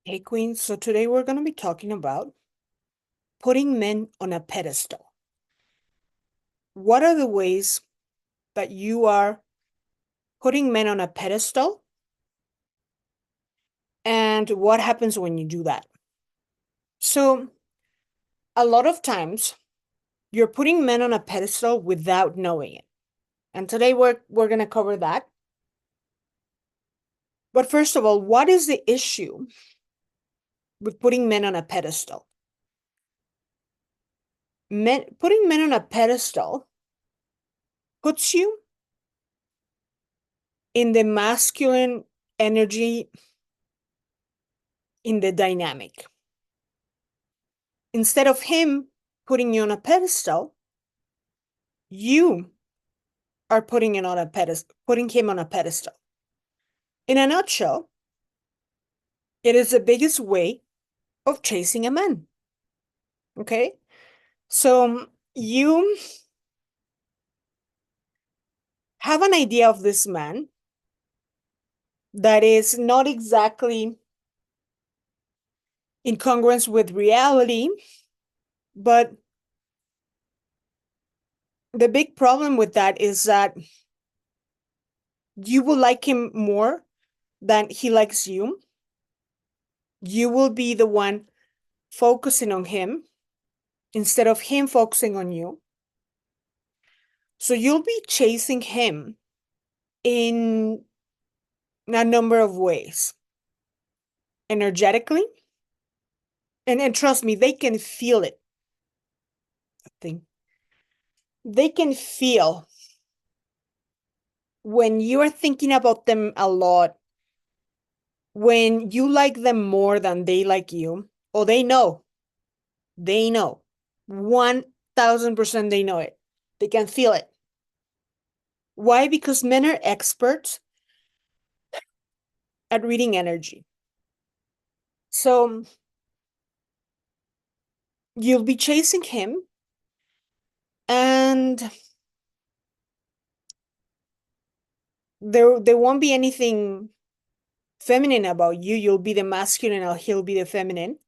Hey, Queen. So today we're going to be talking about putting men on a pedestal. What are the ways that you are putting men on a pedestal? And what happens when you do that? So, a lot of times you're putting men on a pedestal without knowing it. And today we're going to cover that. But first of all, what is the issue with putting men on a pedestal? Putting men on a pedestal puts you in the masculine energy in the dynamic. Instead of him putting you on a pedestal, you are putting him on a pedestal. In a nutshell, it is the biggest way of chasing a man. Okay? So you have an idea of this man that is not exactly in congruence with reality, but the big problem with that is that you will like him more than he likes you. You will be the one focusing on him instead of him focusing on you. So you'll be chasing him in a number of ways. Energetically, and trust me, they can feel it. I think they can feel when you are thinking about them a lot, when you like them more than they like you, or they know 1000% they know it. They can feel it. Why? Because men are experts at reading energy. So you'll be chasing him, and there won't be anything feminine about you. You'll be the masculine and he'll be the feminine.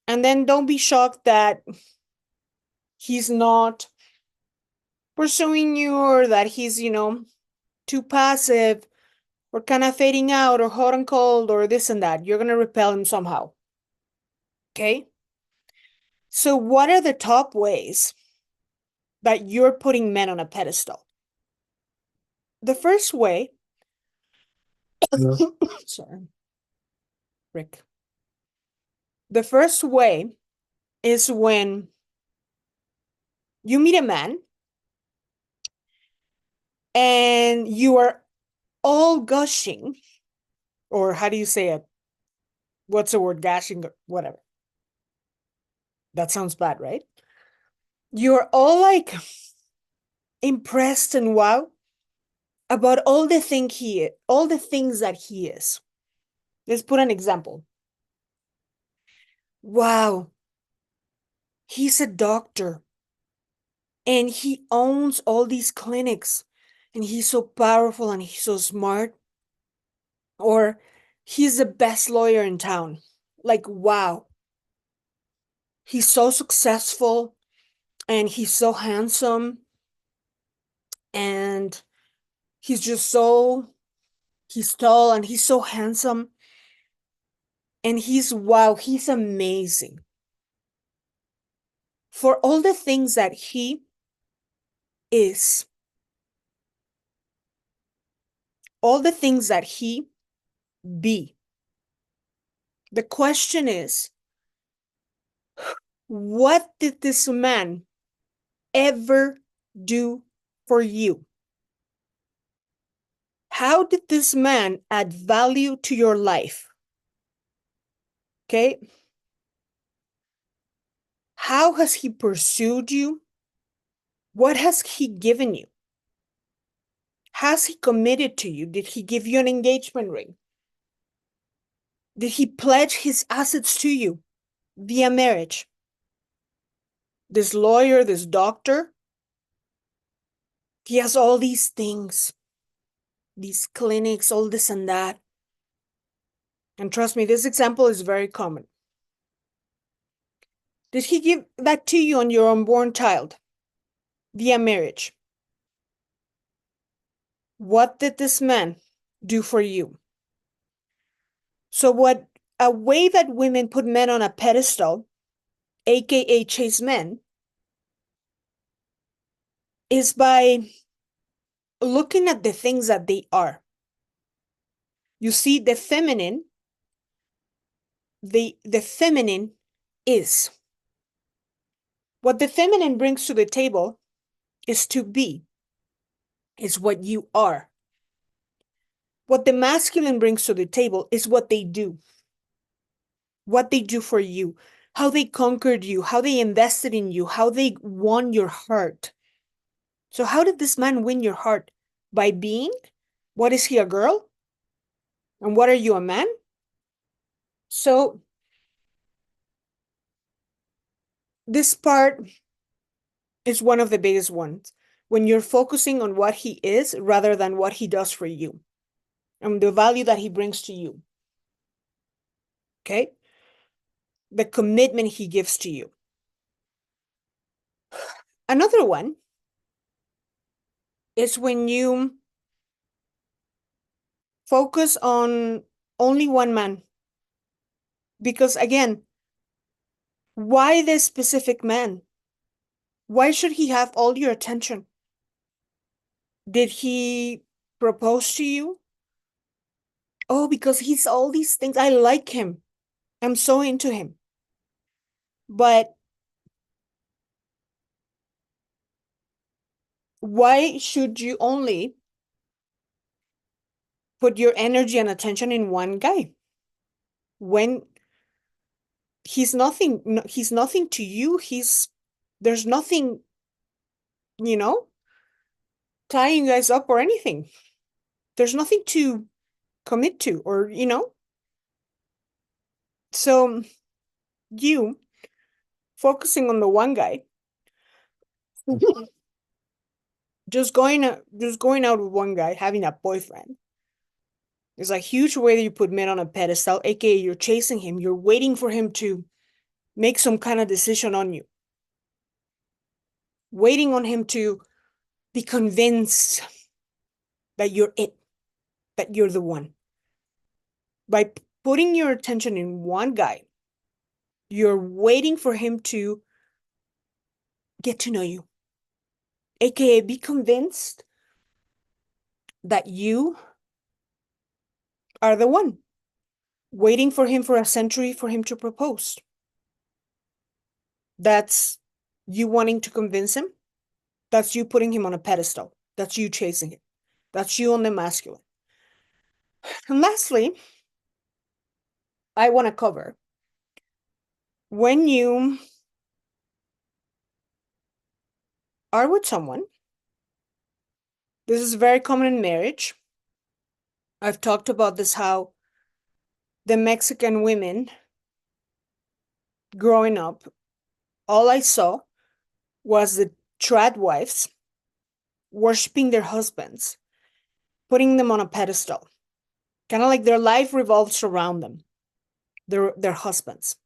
And then don't be shocked that he's not pursuing you, or that he's, too passive, or kind of fading out, or hot and cold, or this and that. You're going to repel him somehow. Okay? So, what are the top ways that you're putting men on a pedestal? The first way, sorry, Rick. The first way is when you meet a man and you are all gushing, or how do you say it? What's the word? Gashing, whatever. That sounds bad, right? You're all like impressed and wow about all the things that he is. Let's put an example. Wow, he's a doctor and he owns all these clinics, and he's so powerful and he's so smart. Or he's the best lawyer in town. Like, wow, he's so successful and he's so handsome, and he's just he's tall and he's so handsome, and he's amazing for all the things that he is, all the things that he be. The question is, what did this man ever do for you? How did this man add value to your life? Okay? How has he pursued you? What has he given you? Has he committed to you? Did he give you an engagement ring? Did he pledge his assets to you via marriage? This lawyer, this doctor, he has all these things, these clinics, all this and that. And trust me, this example is very common. Did he give that to you on your unborn child via marriage? What did this man do for you? So what a way that women put men on a pedestal, aka chase men, is by looking at the things that they are. You see, the feminine is. What the feminine brings to the table is to be, is what you are. What the masculine brings to the table is what they do for you, how they conquered you, how they invested in you, how they won your heart. So how did this man win your heart? By being? What is he, a girl? And what are you, a man? So this part is one of the biggest ones, when you're focusing on what he is rather than what he does for you and the value that he brings to you. Okay? The commitment he gives to you. Another one is when you focus on only one man. Because again, why this specific man? Why should he have all your attention? Did he propose to you? Oh, because he's all these things. I like him. I'm so into him. But why should you only put your energy and attention in one guy when he's nothing to you? There's nothing, you know, tying you guys up or anything. There's nothing to commit to, or, so you focusing on the one guy, just going out with one guy, having a boyfriend, is a huge way that you put men on a pedestal, aka you're chasing him, you're waiting for him to make some kind of decision on you, waiting on him to be convinced that you're it, that you're the one. By putting your attention in one guy, you're waiting for him to get to know you, aka be convinced that you are the one, waiting for him for a century for him to propose. That's you wanting to convince him. That's you putting him on a pedestal. That's you chasing him. That's you on the masculine. And lastly, I want to cover when you are with someone. This is very common in marriage. I've talked about this, how the Mexican women growing up, all I saw was the trad wives worshiping their husbands, putting them on a pedestal. Kind of like their life revolves around them, their husbands.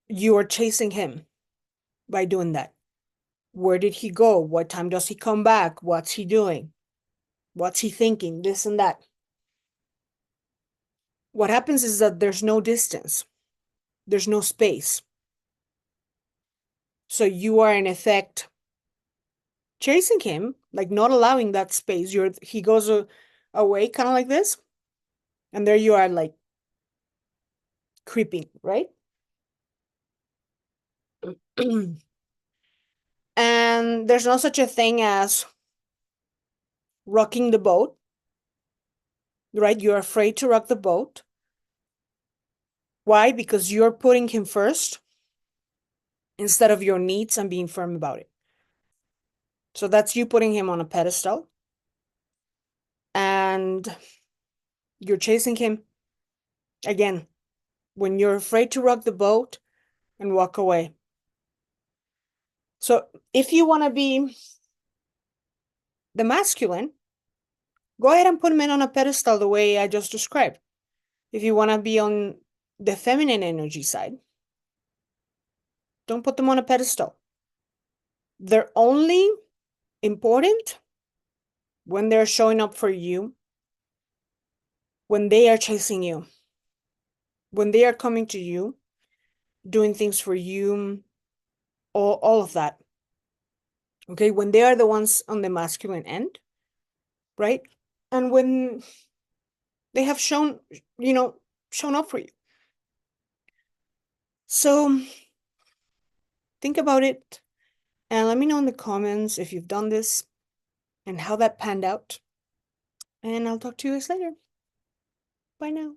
You are chasing him by doing that. Where did he go? What time does he come back? What's he doing? What's he thinking? This and that. What happens is that there's no distance. There's no space. So you are in effect chasing him, like not allowing that space. He goes away kind of like this. And there you are, like creeping, right? And there's no such a thing as rocking the boat, right? You're afraid to rock the boat. Why? Because you're putting him first instead of your needs and being firm about it. So that's you putting him on a pedestal. And you're chasing him again when you're afraid to rock the boat and walk away. So if you want to be the masculine, go ahead and put men on a pedestal the way I just described. If you want to be on the feminine energy side, don't put them on a pedestal. They're only important when they're showing up for you, when they are chasing you, when they are coming to you, doing things for you, all of that. Okay, when they are the ones on the masculine end, right? And when they have shown up for you. So think about it and let me know in the comments if you've done this and how that panned out. And I'll talk to you guys later. Bye now.